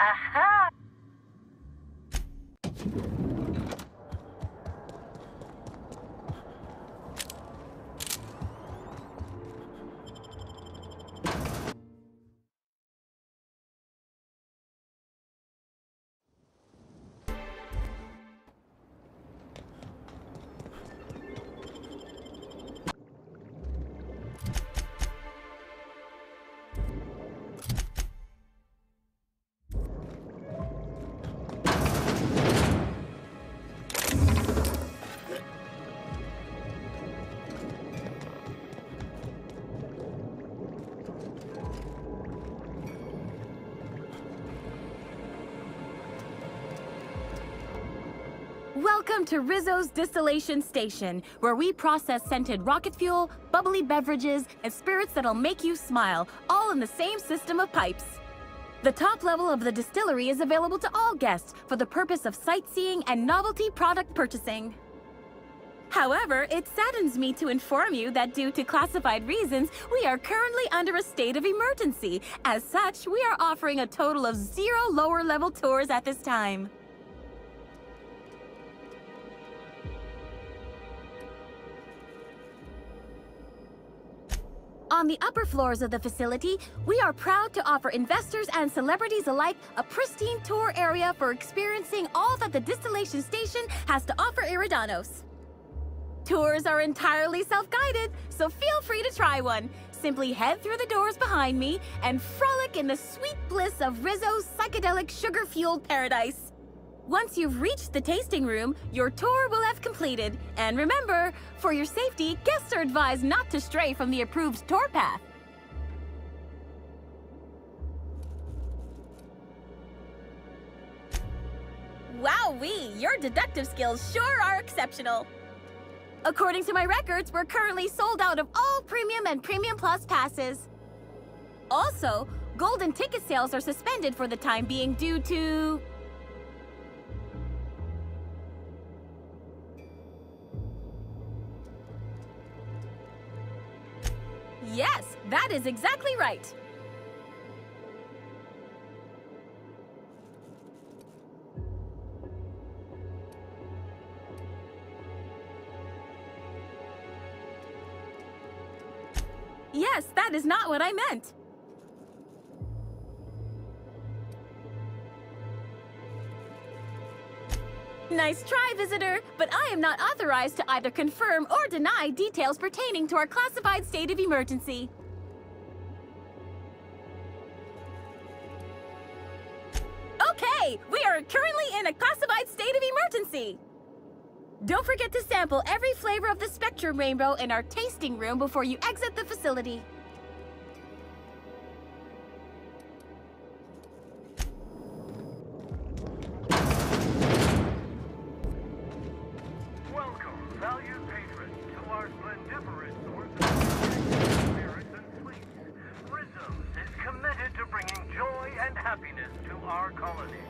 Aha! Welcome to Rizzo's Distillation Station, where we process scented rocket fuel, bubbly beverages, and spirits that'll make you smile, all in the same system of pipes. The top level of the distillery is available to all guests for the purpose of sightseeing and novelty product purchasing. However, it saddens me to inform you that due to classified reasons, we are currently under a state of emergency. As such, we are offering a total of 0 lower-level tours at this time. On the upper floors of the facility, we are proud to offer investors and celebrities alike a pristine tour area for experiencing all that the distillation station has to offer Iridanos. Tours are entirely self-guided, so feel free to try one. Simply head through the doors behind me and frolic in the sweet bliss of Rizzo's psychedelic sugar-fueled paradise. Once you've reached the tasting room, your tour will have completed. And remember, for your safety, guests are advised not to stray from the approved tour path. Wowee, your deductive skills sure are exceptional. According to my records, we're currently sold out of all Premium and Premium Plus passes. Also, golden ticket sales are suspended for the time being due to... Yes, that is exactly right. Yes, that is not what I meant. Nice try, visitor, but I am not authorized to either confirm or deny details pertaining to our classified state of emergency. Okay, we are currently in a classified state of emergency. Don't forget to sample every flavor of the Spectrum Rainbow in our tasting room before you exit the facility. Valued patrons, to our splendiferous source of spirits and sweets, Rizzo's is committed to bringing joy and happiness to our colony.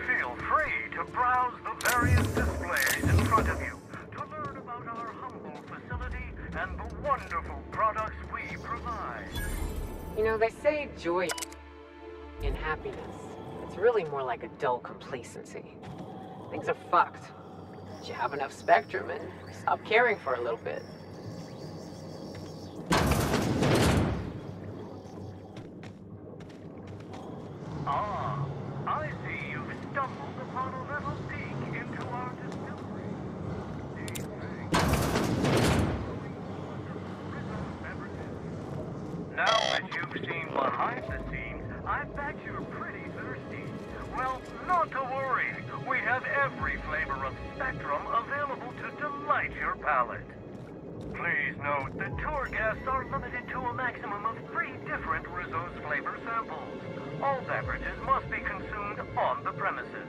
Feel free to browse the various displays in front of you to learn about our humble facility and the wonderful products we provide. You know, they say joy in happiness. It's really more like a dull complacency. Things are fucked. You have enough spectrum and stop caring for a little bit. Ah, I see you've stumbled upon a little peek into our distillery. Now that you've seen behind the scenes, I bet you're pretty thirsty. Well, not to worry. We have every flavor of Spectrum available to delight your palate. Please note that tour guests are limited to a maximum of 3 different Rizzo's flavor samples. All beverages must be consumed on the premises.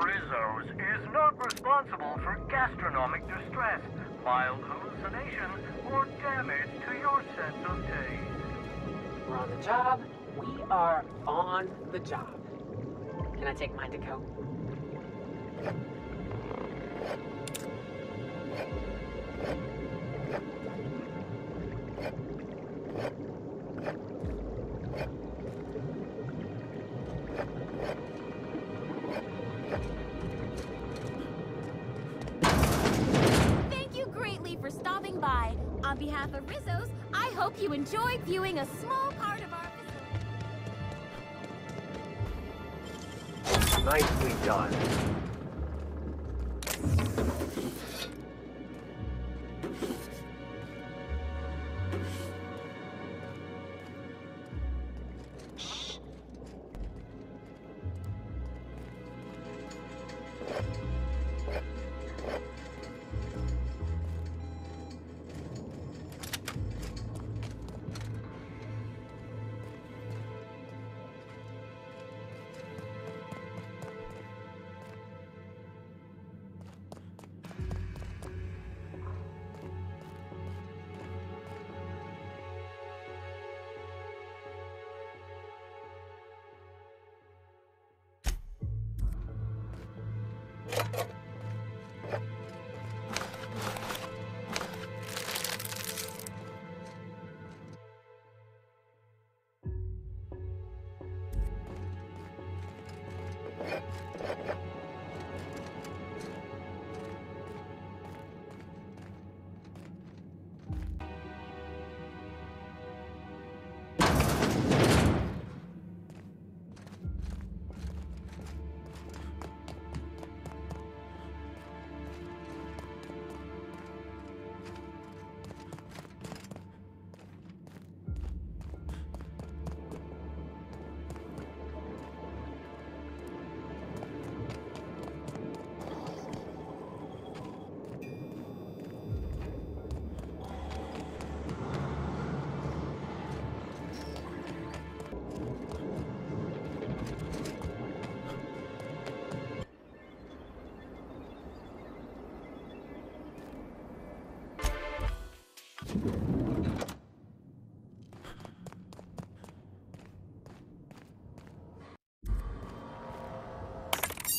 Rizzo's is not responsible for gastronomic distress, mild hallucinations, or damage to your sense of taste. We're on the job. We are on the job. Can I take mine to go? stopping by. On behalf of Rizzo's, I hope you enjoy viewing a small part of our facility. Nicely done.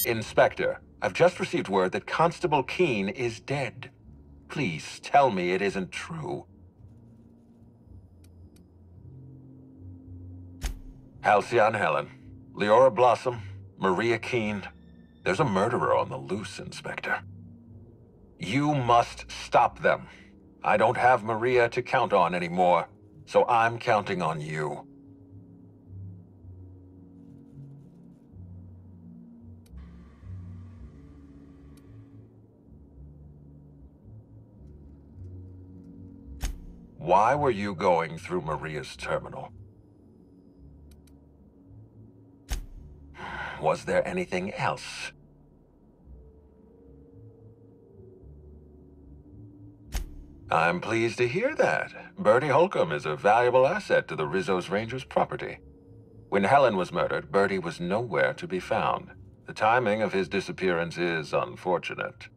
Inspector, I've just received word that Constable Keene is dead. Please tell me it isn't true. Halcyon Helen, Leora Blossom, Maria Keene. There's a murderer on the loose, Inspector. You must stop them. I don't have Maria to count on anymore, so I'm counting on you. Why were you going through Maria's terminal? Was there anything else? I'm pleased to hear that. Bertie Holcomb is a valuable asset to the Rizzo's Rangers property. When Helen was murdered, Bertie was nowhere to be found. The timing of his disappearance is unfortunate.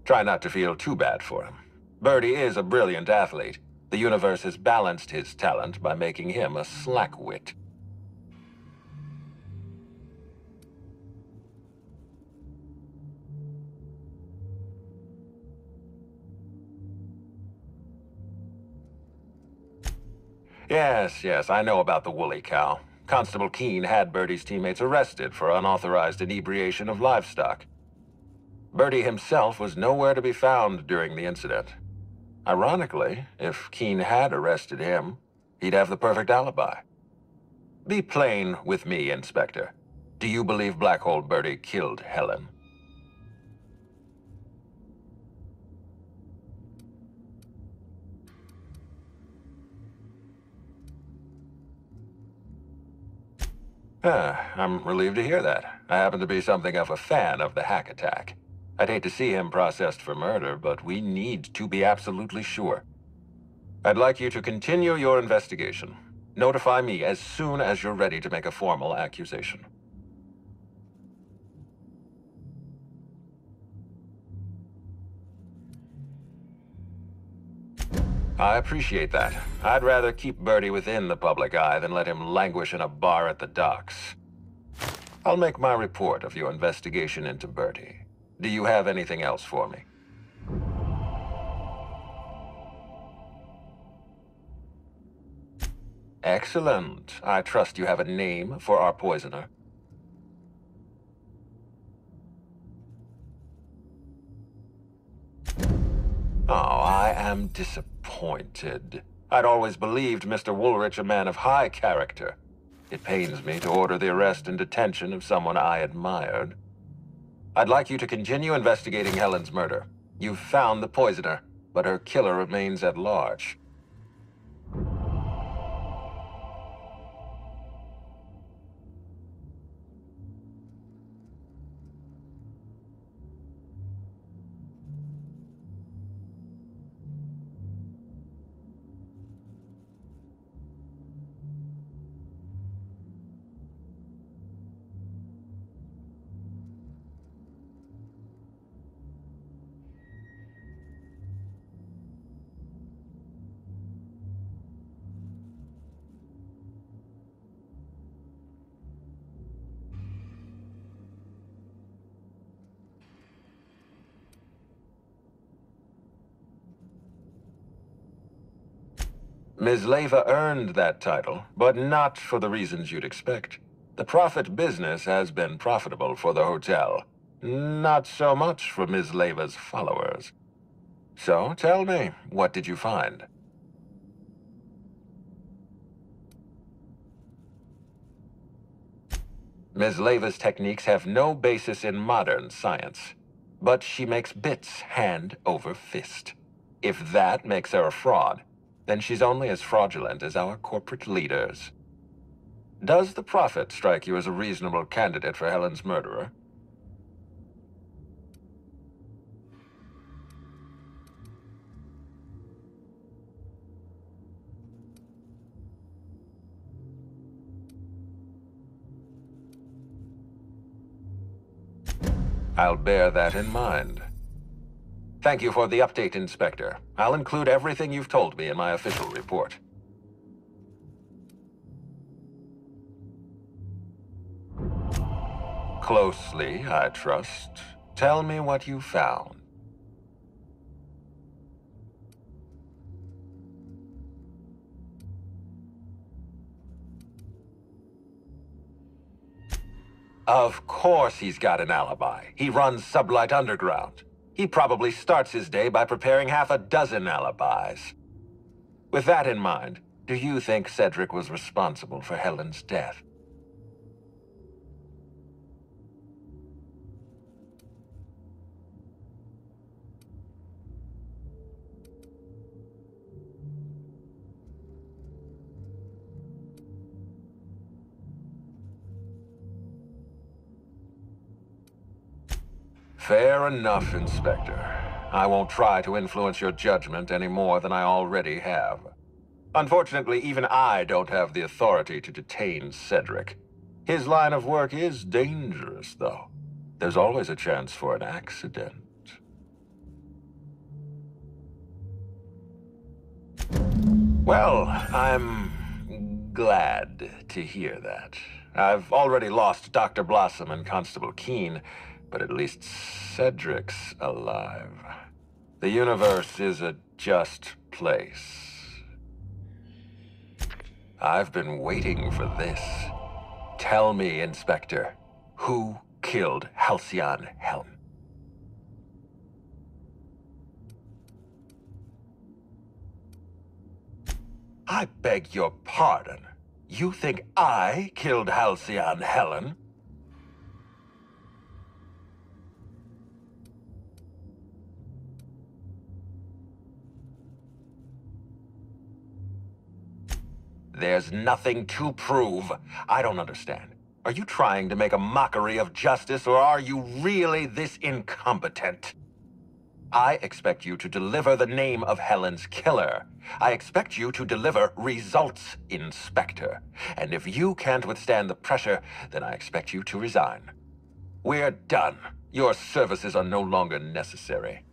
Try not to feel too bad for him. Bertie is a brilliant athlete. The universe has balanced his talent by making him a slackwit. Yes, I know about the woolly cow. Constable Keene had Bertie's teammates arrested for unauthorized inebriation of livestock. Bertie himself was nowhere to be found during the incident. Ironically, if Keene had arrested him, he'd have the perfect alibi. Be plain with me, Inspector. Do you believe Black Hole Bertie killed Helen? I'm relieved to hear that. I happen to be something of a fan of the hack attack. I'd hate to see him processed for murder, but we need to be absolutely sure. I'd like you to continue your investigation. Notify me as soon as you're ready to make a formal accusation. I appreciate that. I'd rather keep Bertie within the public eye than let him languish in a bar at the docks. I'll make my report of your investigation into Bertie. Do you have anything else for me? Excellent. I trust you have a name for our poisoner. Oh, I am disappointed. I'd always believed Mr. Woolrich a man of high character. It pains me to order the arrest and detention of someone I admired. I'd like you to continue investigating Helen's murder. You've found the poisoner, but her killer remains at large. Ms. Leyva earned that title, but not for the reasons you'd expect. The profit business has been profitable for the hotel. Not so much for Ms. Leyva's followers. So, tell me, what did you find? Ms. Leyva's techniques have no basis in modern science, but she makes bits hand over fist. If that makes her a fraud, then she's only as fraudulent as our corporate leaders. Does the Prophet strike you as a reasonable candidate for Helen's murderer? I'll bear that in mind. Thank you for the update, Inspector. I'll include everything you've told me in my official report. Closely, I trust. Tell me what you found. Of course he's got an alibi. He runs Sublight Underground. He probably starts his day by preparing half a dozen alibis. With that in mind, do you think Cedric was responsible for Helen's death? Fair enough, Inspector. I won't try to influence your judgment any more than I already have. Unfortunately, even I don't have the authority to detain Cedric. His line of work is dangerous, though. There's always a chance for an accident. Well, I'm glad to hear that. I've already lost Dr. Blossom and Constable Keene, but at least Cedric's alive. The universe is a just place. I've been waiting for this. Tell me, Inspector, who killed Halcyon Helen? I beg your pardon. You think I killed Halcyon Helen? There's nothing to prove. I don't understand. Are you trying to make a mockery of justice, or are you really this incompetent? I expect you to deliver the name of Helen's killer. I expect you to deliver results, Inspector. And if you can't withstand the pressure, then I expect you to resign. We're done. Your services are no longer necessary.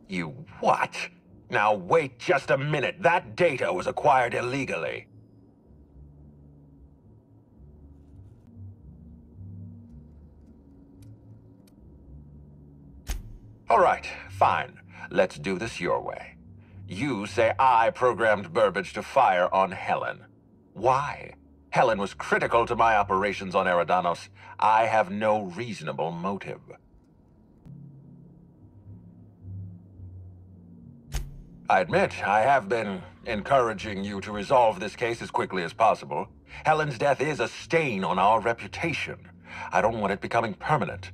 You what? Now wait just a minute. That data was acquired illegally. All right, fine. Let's do this your way. You say I programmed Burbage to fire on Helen. Why? Helen was critical to my operations on Eridanos. I have no reasonable motive. I admit, I have been encouraging you to resolve this case as quickly as possible. Helen's death is a stain on our reputation. I don't want it becoming permanent.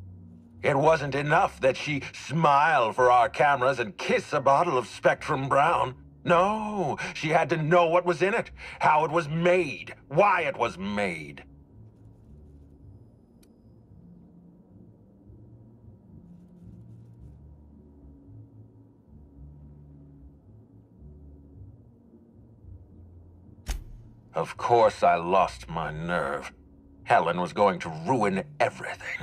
It wasn't enough that she smile for our cameras and kiss a bottle of Spectrum Brown. No, she had to know what was in it, how it was made, why it was made. Of course I lost my nerve. Helen was going to ruin everything.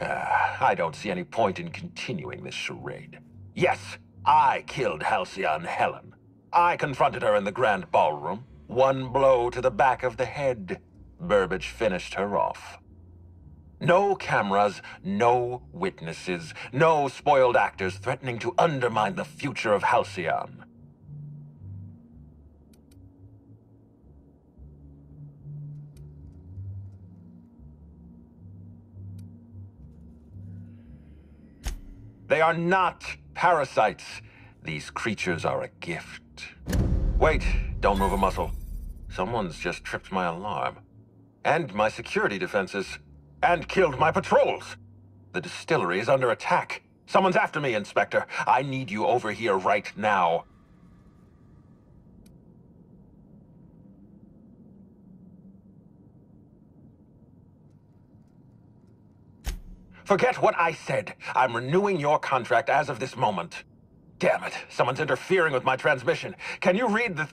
I don't see any point in continuing this charade. Yes, I killed Halcyon Helen. I confronted her in the grand ballroom. One blow to the back of the head. Burbage finished her off. No cameras, no witnesses, no spoiled actors threatening to undermine the future of Halcyon. They are not parasites. These creatures are a gift. Wait, don't move a muscle. Someone's just tripped my alarm. And my security defenses. And killed my patrols. The distillery is under attack. Someone's after me, Inspector. I need you over here right now. Forget what I said. I'm renewing your contract as of this moment. Damn it, someone's interfering with my transmission. Can you read the...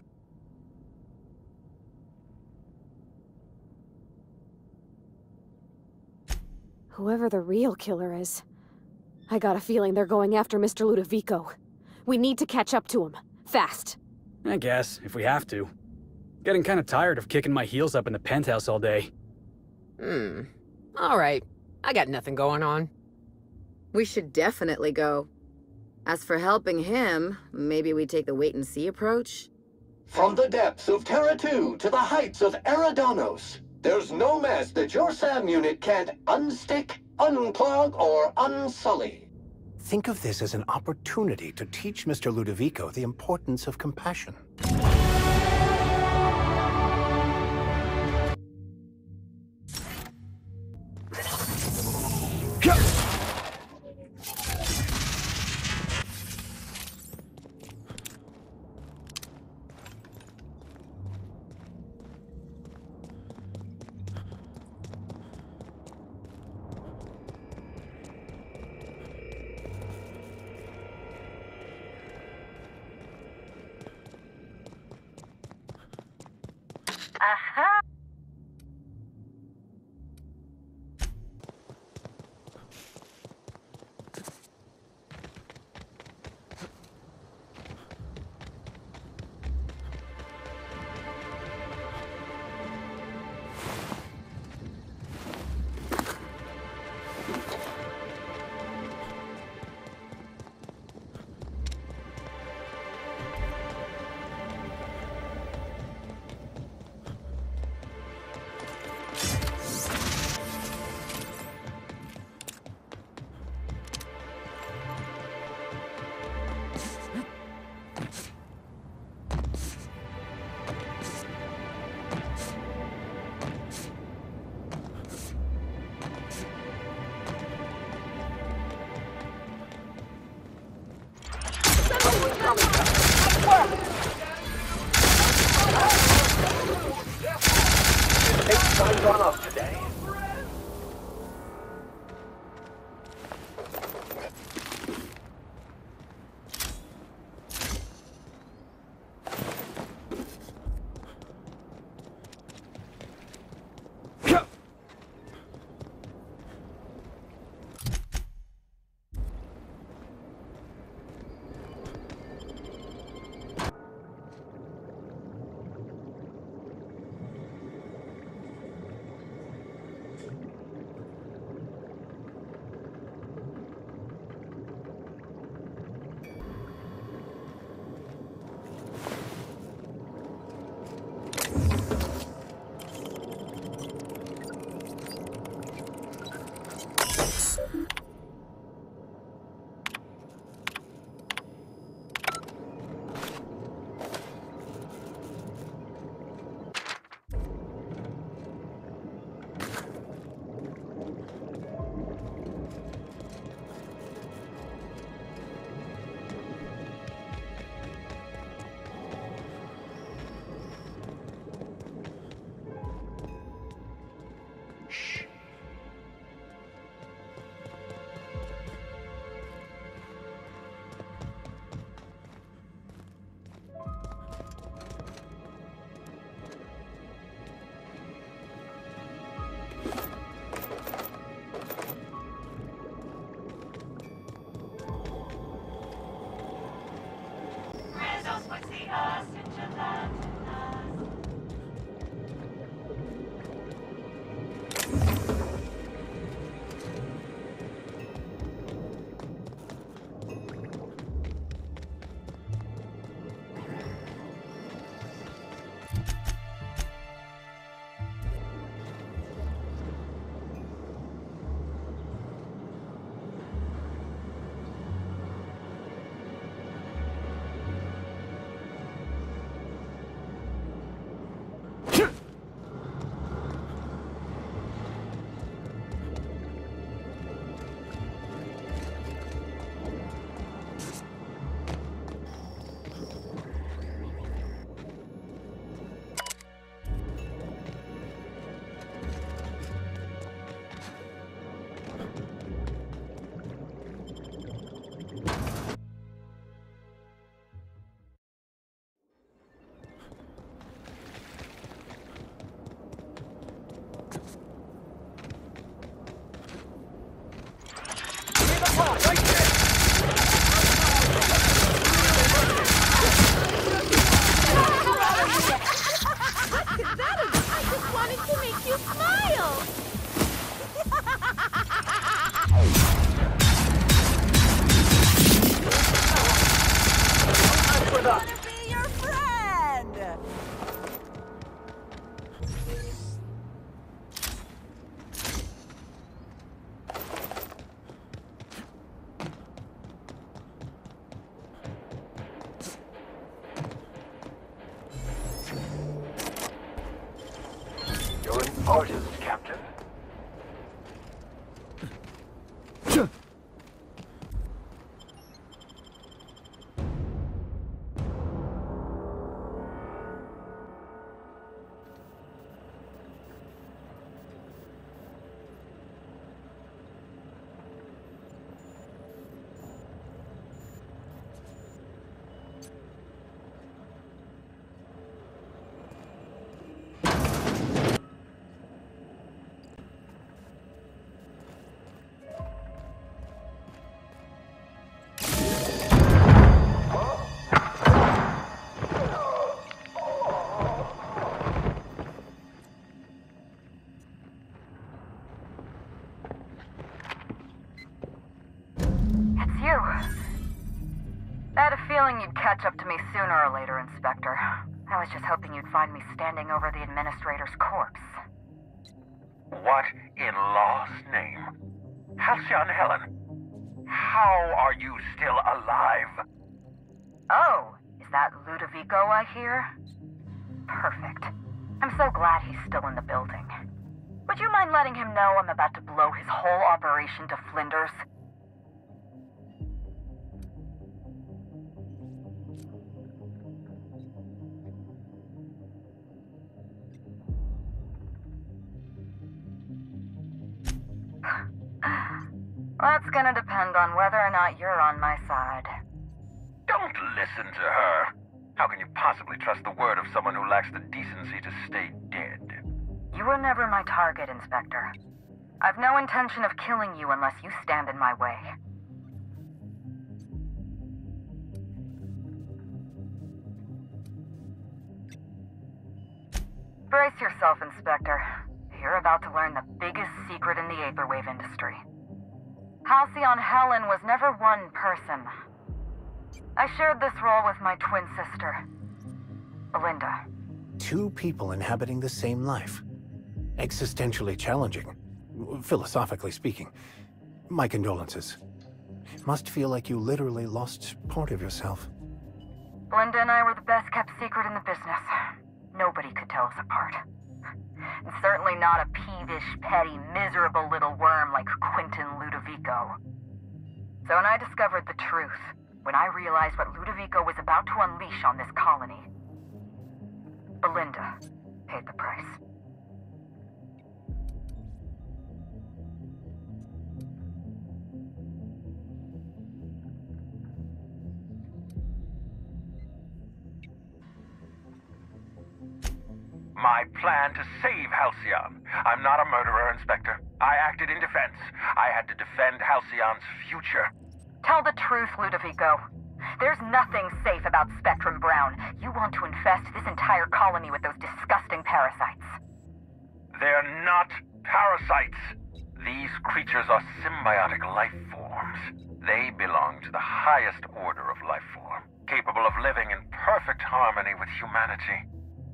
Whoever the real killer is, I got a feeling they're going after Mr. Ludovico. We need to catch up to him. Fast. I guess, if we have to. Getting kinda tired of kicking my heels up in the penthouse all day. Alright. I got nothing going on. We should definitely go. As for helping him, maybe we take the wait-and-see approach? From the depths of Terra 2 to the heights of Eridanos, there's no mess that your SAM unit can't unstick, unclog, or unsully. Think of this as an opportunity to teach Mr. Ludovico the importance of compassion. Gone up today. Orders, Captain. It's you. I had a feeling you'd catch up to me sooner or later, Inspector. I was just hoping you'd find me standing over the Administrator's corpse. What in law's name? Halcyon Helen, how are you still alive? Oh, is that Ludovico I hear? Perfect. I'm so glad he's still in the building. Would you mind letting him know I'm about to blow his whole operation to flinders? That's gonna depend on whether or not you're on my side. Don't listen to her. How can you possibly trust the word of someone who lacks the decency to stay dead? You were never my target, Inspector. I've no intention of killing you unless you stand in my way. Brace yourself, Inspector. You're about to learn the biggest secret in the Aetherwave industry. Halcyon Helen was never one person. I shared this role with my twin sister, Belinda. Two people inhabiting the same life. Existentially challenging, philosophically speaking. My condolences. Must feel like you literally lost part of yourself. Belinda and I were the best kept secret in the business. Nobody could tell us apart. And certainly not a peevish, petty, miserable little worm like Quentin Ludovico. So when I discovered the truth, when I realized what Ludovico was about to unleash on this colony, Belinda paid the price. My plan to save Halcyon. I'm not a murderer, Inspector. I acted in defense. I had to defend Halcyon's future. Tell the truth, Ludovico. There's nothing safe about Spectrum Brown. You want to infest this entire colony with those disgusting parasites. They're not parasites. These creatures are symbiotic life forms. They belong to the highest order of life form, capable of living in perfect harmony with humanity.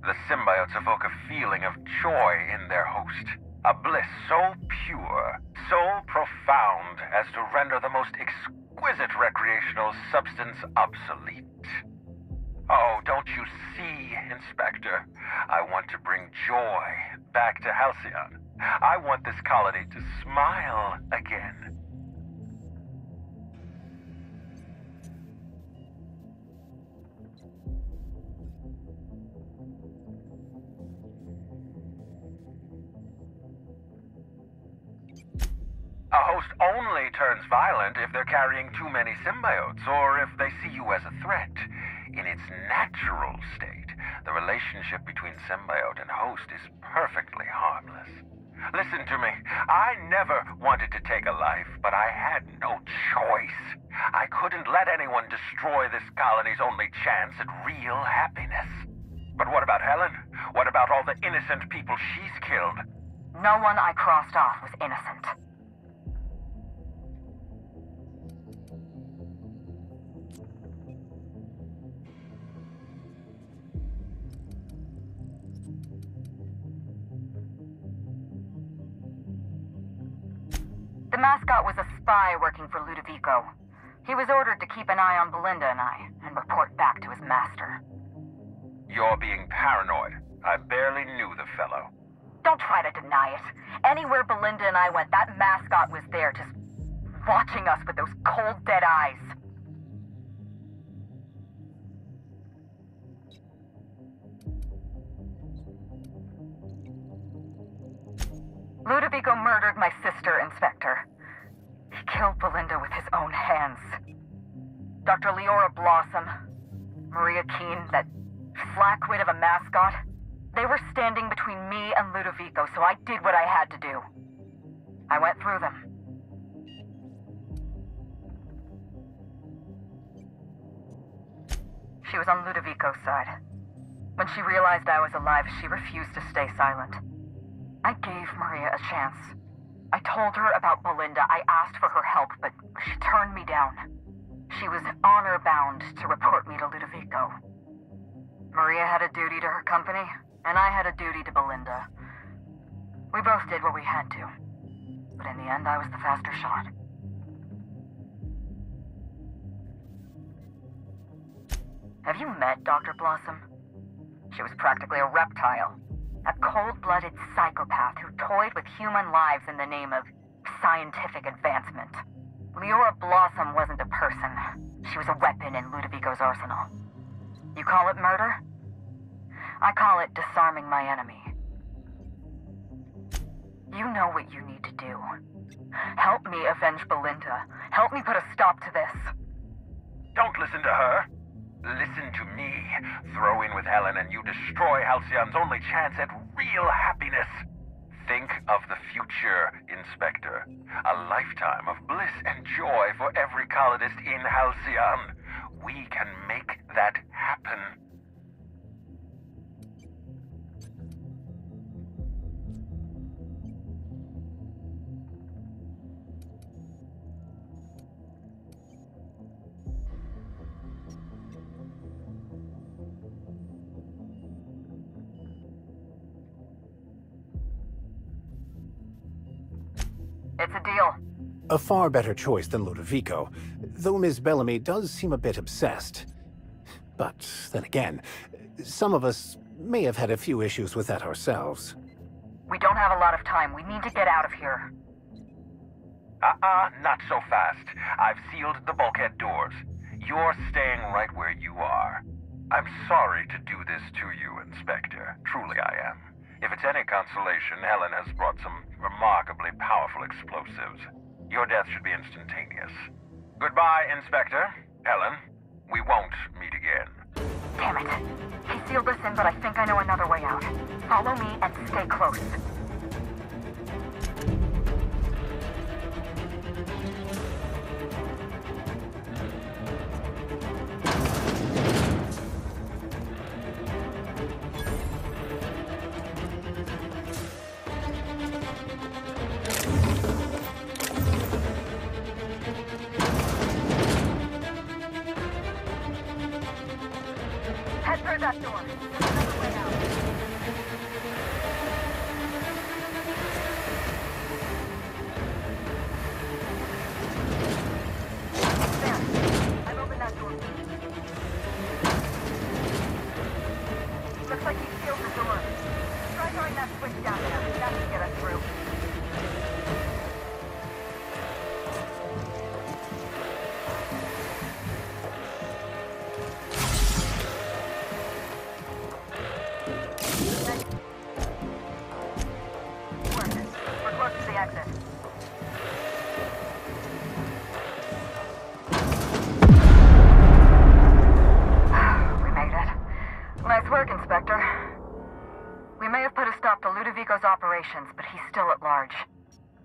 The symbiotes evoke a feeling of joy in their host, a bliss so pure, so profound as to render the most exquisite recreational substance obsolete. Oh, don't you see, Inspector? I want to bring joy back to Halcyon. I want this colony to smile again. A host only turns violent if they're carrying too many symbiotes, or if they see you as a threat. In its natural state, the relationship between symbiote and host is perfectly harmless. Listen to me. I never wanted to take a life, but I had no choice. I couldn't let anyone destroy this colony's only chance at real happiness. But what about Helen? What about all the innocent people she's killed? No one I crossed off was innocent. The mascot was a spy working for Ludovico. He was ordered to keep an eye on Belinda and I, and report back to his master. You're being paranoid. I barely knew the fellow. Don't try to deny it. Anywhere Belinda and I went, that mascot was there, just watching us with those cold, dead eyes. Ludovico murdered my sister, Inspector. He killed Belinda with his own hands. Dr. Leora Blossom, Maria Keene, that flackwit of a mascot, they were standing between me and Ludovico, so I did what I had to do. I went through them. She was on Ludovico's side. When she realized I was alive, she refused to stay silent. I gave Maria a chance. I told her about Belinda. I asked for her help, but she turned me down. She was honor-bound to report me to Ludovico. Maria had a duty to her company, and I had a duty to Belinda. We both did what we had to. But in the end, I was the faster shot. Have you met Dr. Blossom? She was practically a reptile. A cold-blooded psychopath who toyed with human lives in the name of scientific advancement. Leora Blossom wasn't a person. She was a weapon in Ludovico's arsenal. You call it murder? I call it disarming my enemy. You know what you need to do. Help me avenge Belinda. Help me put a stop to this. Don't listen to her. Listen to me. Throw in with Helen and you destroy Halcyon's only chance at real happiness. Think of the future, Inspector. A lifetime of bliss and joy for every colonist in Halcyon. We can make that happen. It's a deal. A far better choice than Ludovico, though Ms. Bellamy does seem a bit obsessed. But then again, some of us may have had a few issues with that ourselves. We don't have a lot of time. We need to get out of here. Not so fast. I've sealed the bulkhead doors. You're staying right where you are. I'm sorry to do this to you, Inspector. Truly I am. If it's any consolation, Helen has brought some remarkably powerful explosives. Your death should be instantaneous. Goodbye, Inspector. Helen, we won't meet again. Damn it. He sealed us in, but I think I know another way out. Follow me and stay close. Head through that door. There's another way out. There. I've opened that door. Looks like he sealed the door. Try throwing that switch down there. That should get us through. We're close to the exit. We made it. Nice work, Inspector. We may have put a stop to Ludovico's operations, but he's still at large.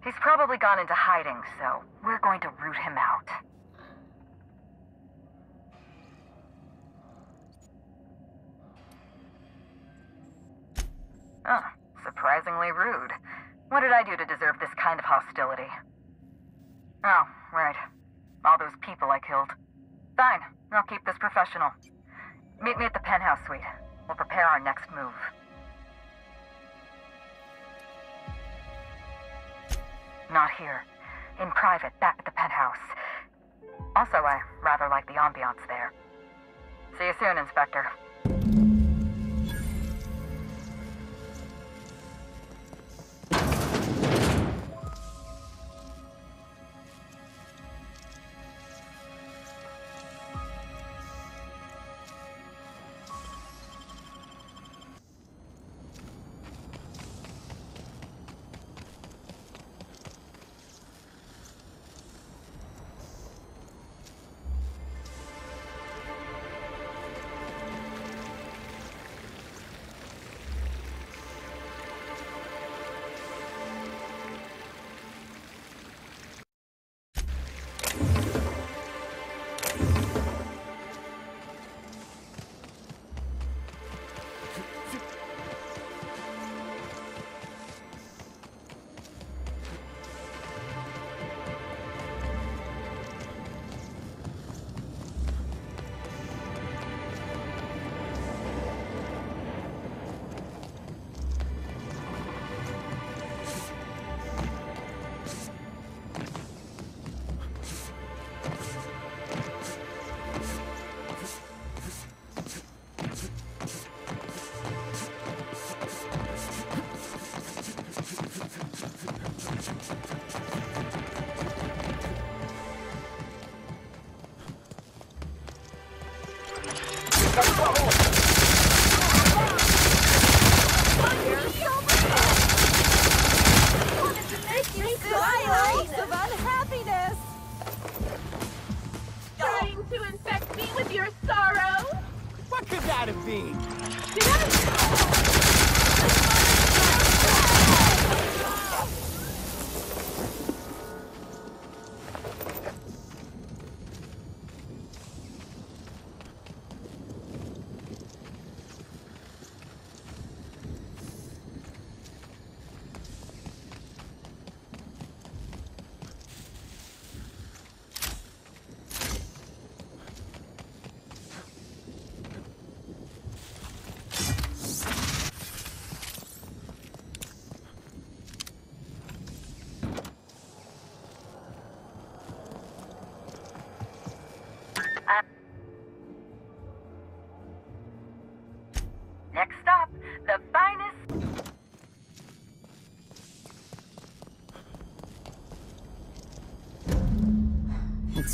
He's probably gone into hiding, so we're going to root him out. Oh, surprisingly rude. What did I do to deserve this kind of hostility? Oh, right. All those people I killed. Fine, I'll keep this professional. Meet me at the penthouse suite. We'll prepare our next move. Not here. In private, back at the penthouse. Also, I rather like the ambiance there. See you soon, Inspector.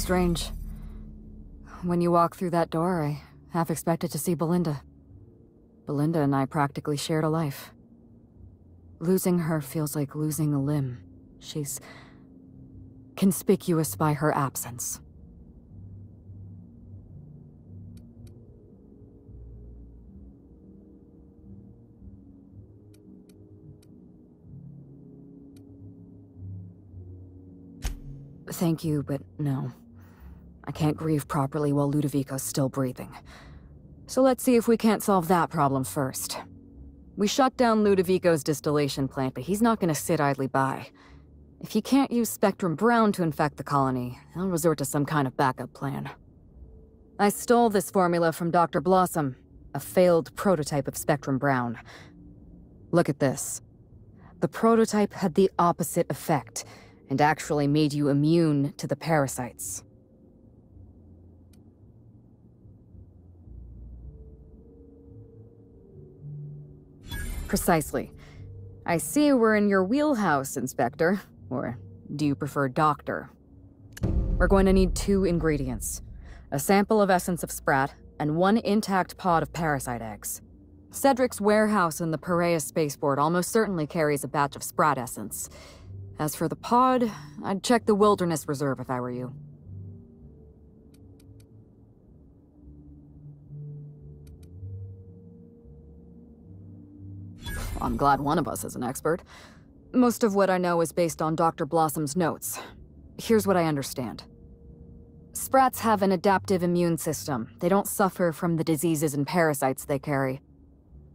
Strange. When you walk through that door, I half expected to see Belinda. Belinda and I practically shared a life. Losing her feels like losing a limb. She's conspicuous by her absence. Thank you, but no. I can't grieve properly while Ludovico's still breathing. So let's see if we can't solve that problem first. We shut down Ludovico's distillation plant, but he's not gonna sit idly by. If he can't use Spectrum Brown to infect the colony, he'll resort to some kind of backup plan. I stole this formula from Dr. Blossom, a failed prototype of Spectrum Brown. Look at this. The prototype had the opposite effect, and actually made you immune to the parasites. Precisely. I see we're in your wheelhouse, Inspector. Or do you prefer Doctor? We're going to need 2 ingredients. A sample of essence of sprat, and 1 intact pod of parasite eggs. Cedric's warehouse in the Piraeus spaceport almost certainly carries a batch of sprat essence. As for the pod, I'd check the Wilderness Reserve if I were you. I'm glad one of us is an expert. Most of what I know is based on Dr. Blossom's notes. Here's what I understand. Sprats have an adaptive immune system. They don't suffer from the diseases and parasites they carry.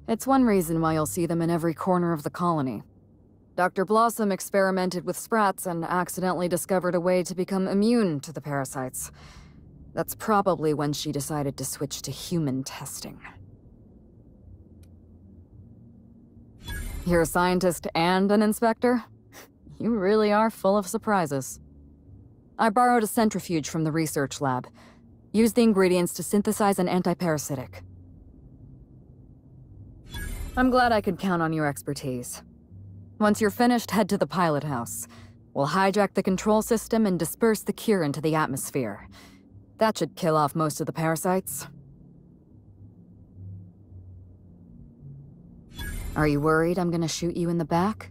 It's one reason why you'll see them in every corner of the colony. Dr. Blossom experimented with sprats and accidentally discovered a way to become immune to the parasites. That's probably when she decided to switch to human testing. You're a scientist and an inspector? You really are full of surprises. I borrowed a centrifuge from the research lab. Used the ingredients to synthesize an antiparasitic. I'm glad I could count on your expertise. Once you're finished, head to the pilot house. We'll hijack the control system and disperse the cure into the atmosphere. That should kill off most of the parasites. Are you worried I'm gonna shoot you in the back?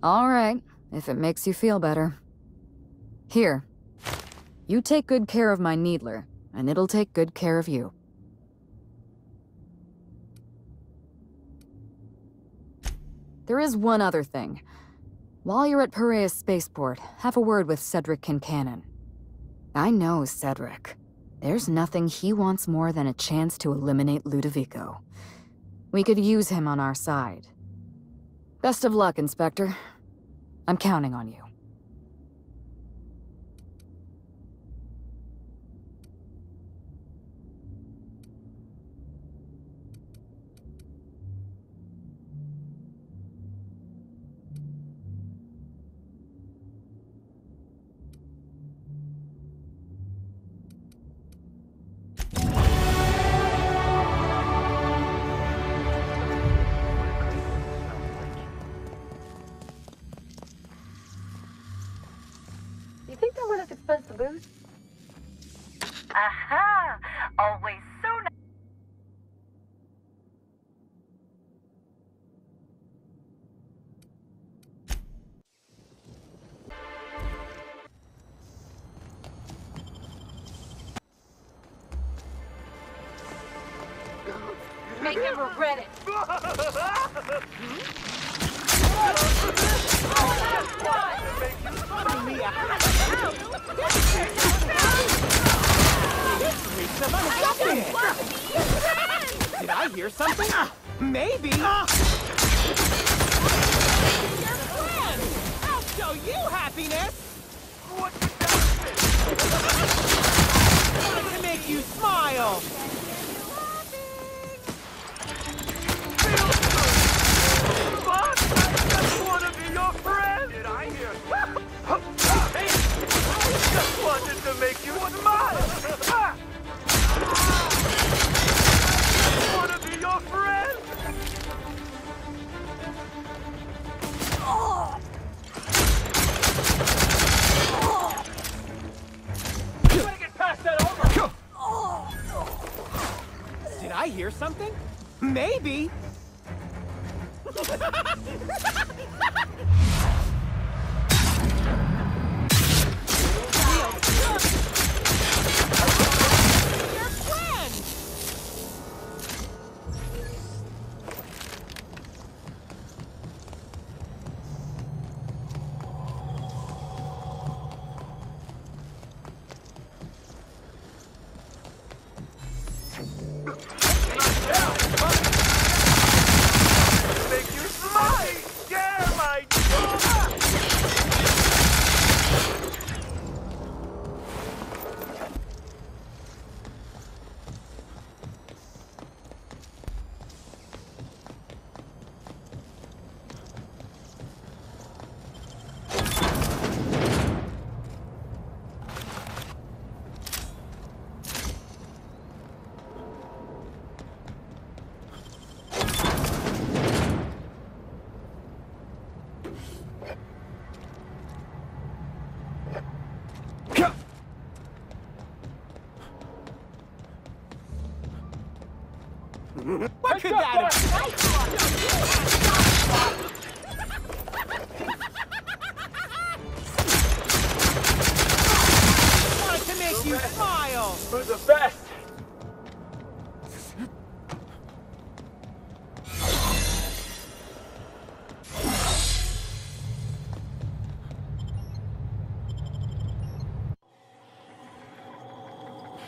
All right, if it makes you feel better. Here. You take good care of my needler, and it'll take good care of you. There is one other thing. While you're at Piraeus Spaceport, have a word with Cedric Kincannon. I know Cedric. There's nothing he wants more than a chance to eliminate Ludovico. We could use him on our side. Best of luck, Inspector. I'm counting on you. You think they'll let us expense the booze? Aha! Always so nice. Make him regret it. Did I hear something? Maybe. Your friend! I'll show you happiness! What to make you smile! But I just want to be your friend! Did I hear? Hey! I just wanted to make you smile! hear something? Maybe. What could that wanted to make you smile! For the best!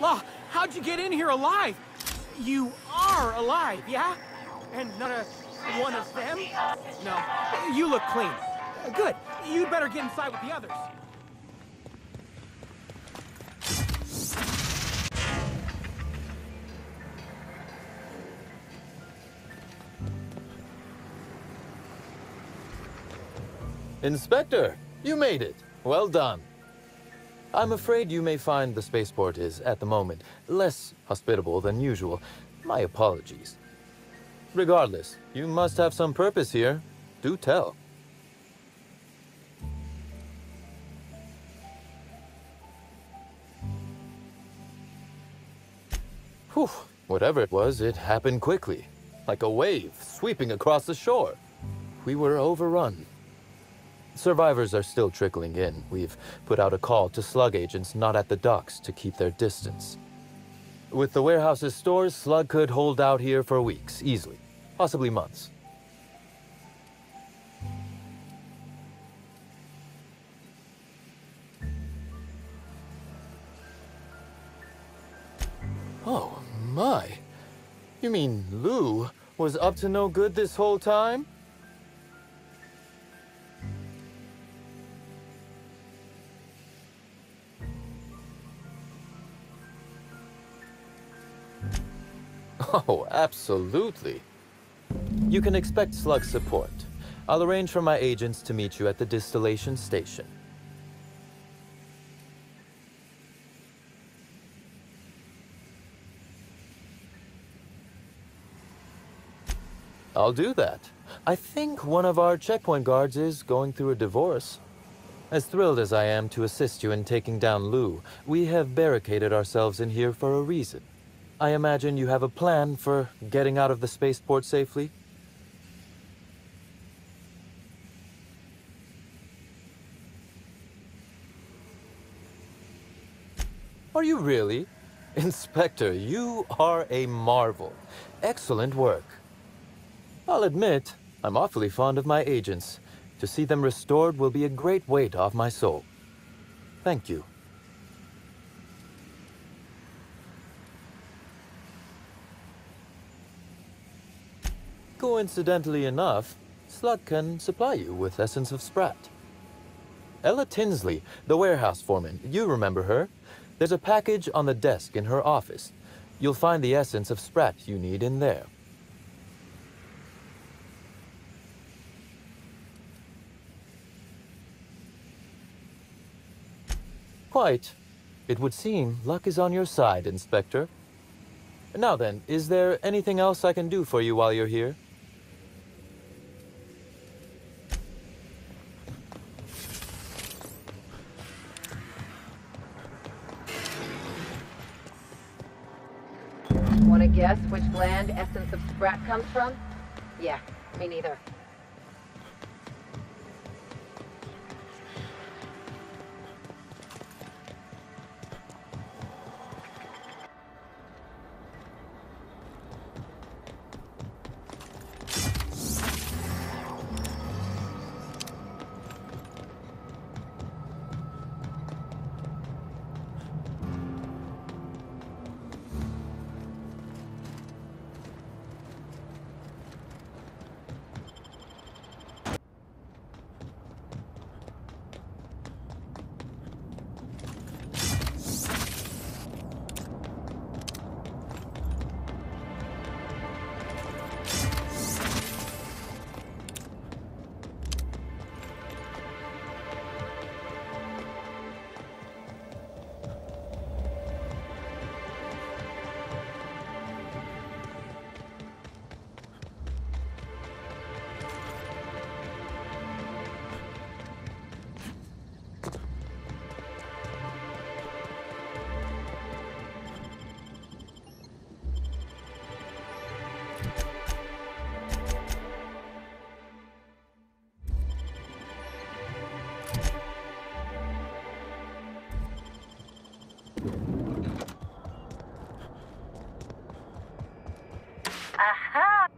Law, how'd you get in here alive? You are alive, yeah? And not one of them? No, you look clean. Good. You'd better get inside with the others. Inspector, you made it. Well done. I'm afraid you may find the spaceport is, at the moment, less hospitable than usual. My apologies. Regardless, you must have some purpose here. Do tell. Whew, whatever it was, it happened quickly. Like a wave sweeping across the shore. We were overrun. Survivors are still trickling in. We've put out a call to slug agents not at the docks to keep their distance. With the warehouse's stores, Slug could hold out here for weeks, easily. Possibly months. Oh, my. You mean Lou was up to no good this whole time? Oh, absolutely. You can expect Slug support. I'll arrange for my agents to meet you at the distillation station. I'll do that. I think one of our checkpoint guards is going through a divorce. As thrilled as I am to assist you in taking down Lou, we have barricaded ourselves in here for a reason. I imagine you have a plan for getting out of the spaceport safely? Are you really? Inspector, you are a marvel. Excellent work. I'll admit, I'm awfully fond of my agents. To see them restored will be a great weight off my soul. Thank you. Coincidentally enough, Slug can supply you with Essence of Sprat. Ella Tinsley, the warehouse foreman, you remember her? There's a package on the desk in her office. You'll find the Essence of Sprat you need in there. Quite. It would seem luck is on your side, Inspector. Now then, is there anything else I can do for you while you're here? Want to guess which gland essence of sprat comes from? Yeah, me neither. Aha!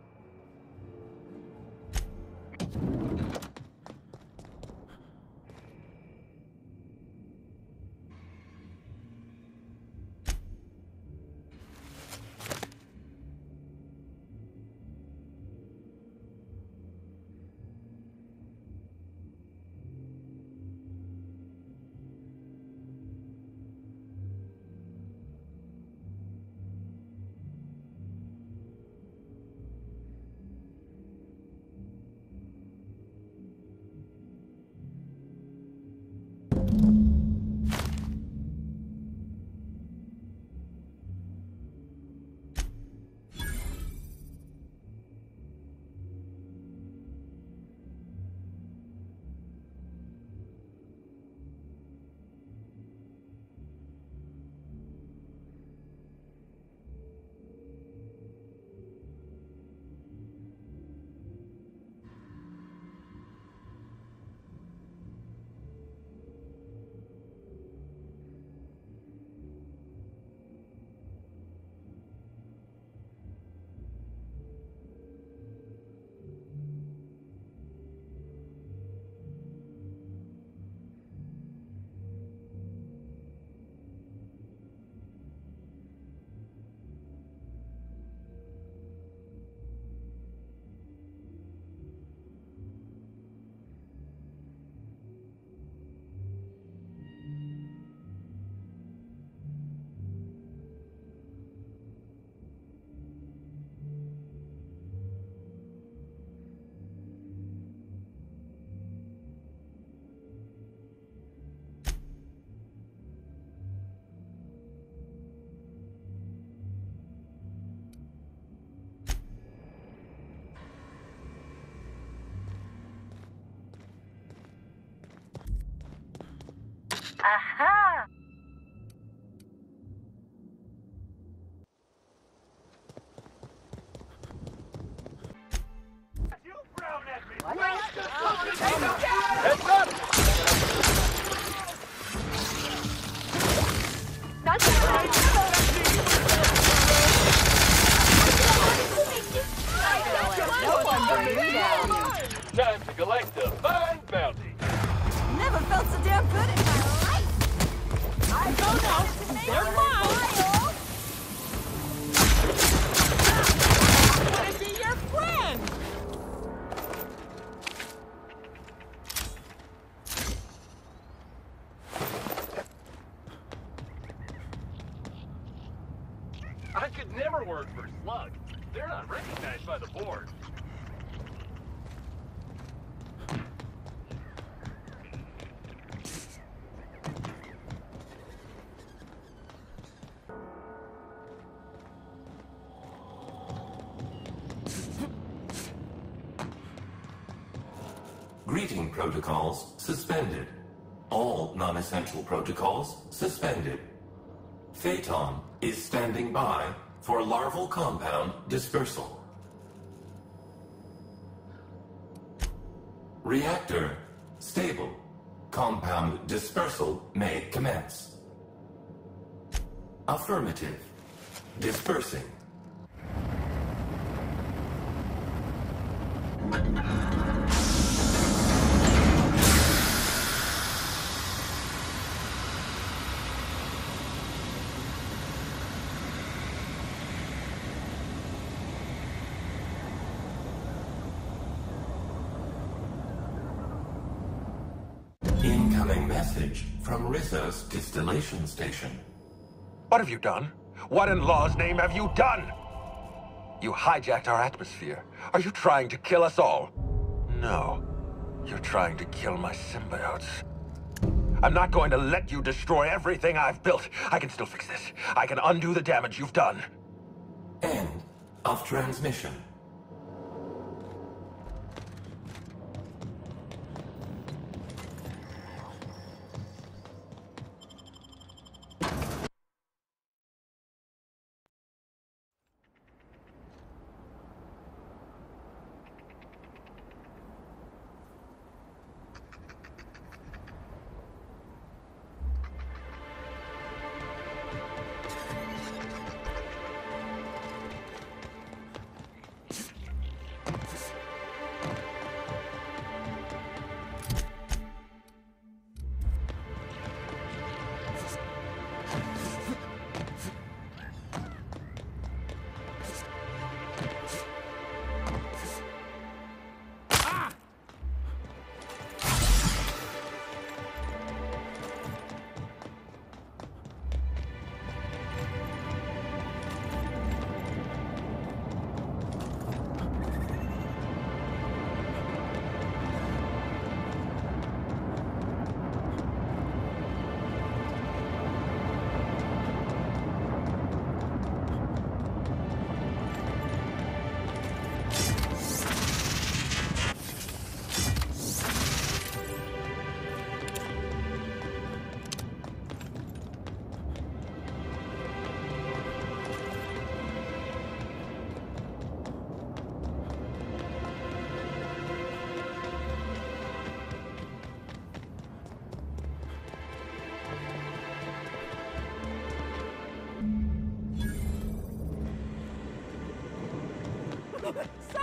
Aha! Heads up! Time to collect the fine bounty. Never felt so damn good in my life! I don't know! They're mine! I want to be your friend! I could never work for Slug. They're not recognized by the board. Greeting protocols suspended. All non-essential protocols suspended. Phaeton is standing by for larval compound dispersal. Reactor stable. Compound dispersal may commence. Affirmative. Dispersing. Incoming message from Rizzo's distillation station. What have you done? What in law's name have you done? You hijacked our atmosphere. Are you trying to kill us all? No. You're trying to kill my symbiotes. I'm not going to let you destroy everything I've built. I can still fix this. I can undo the damage you've done. End of transmission.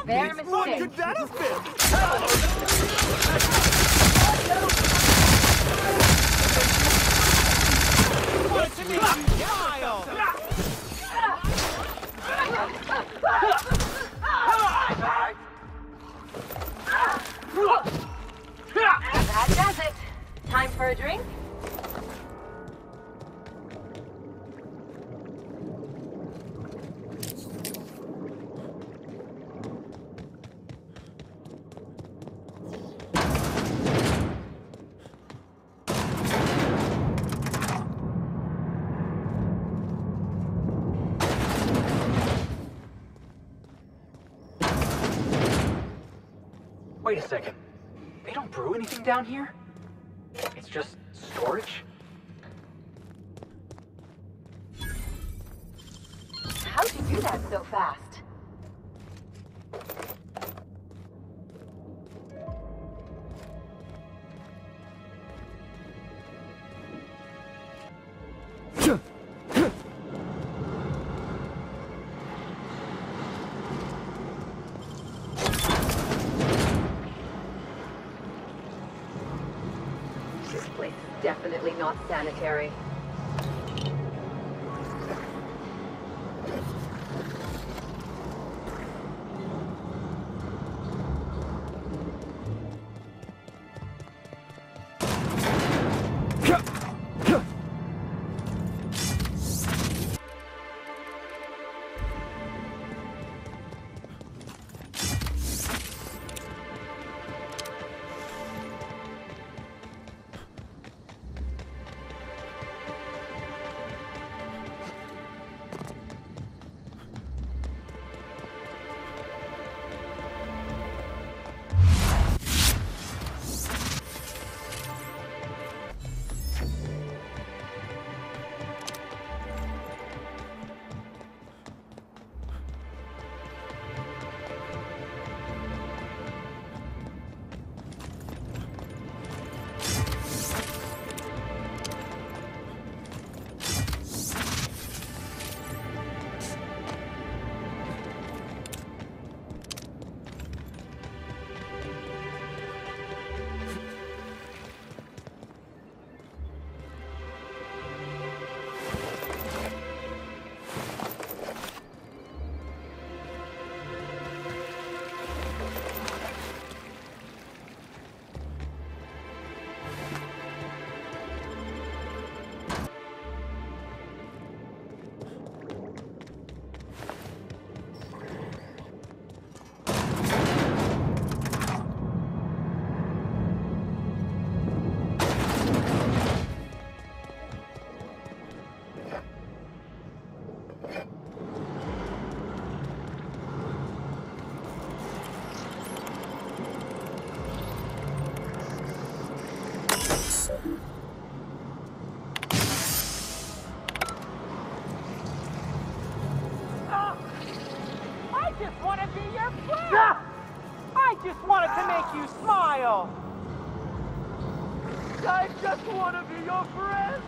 Their mistake. What could that have been? What's in the pile? That does it. Time for a drink? Wait a second. They don't brew anything down here? It's just storage? How'd you do that so fast? Definitely not sanitary. I just want to be your friend! I just wanted to make you smile! I just want to be your friend!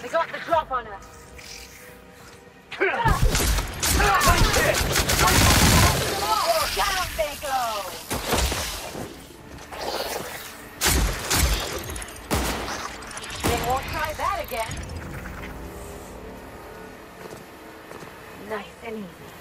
They got the drop on us. Down they go! They won't try that again. Nice and easy.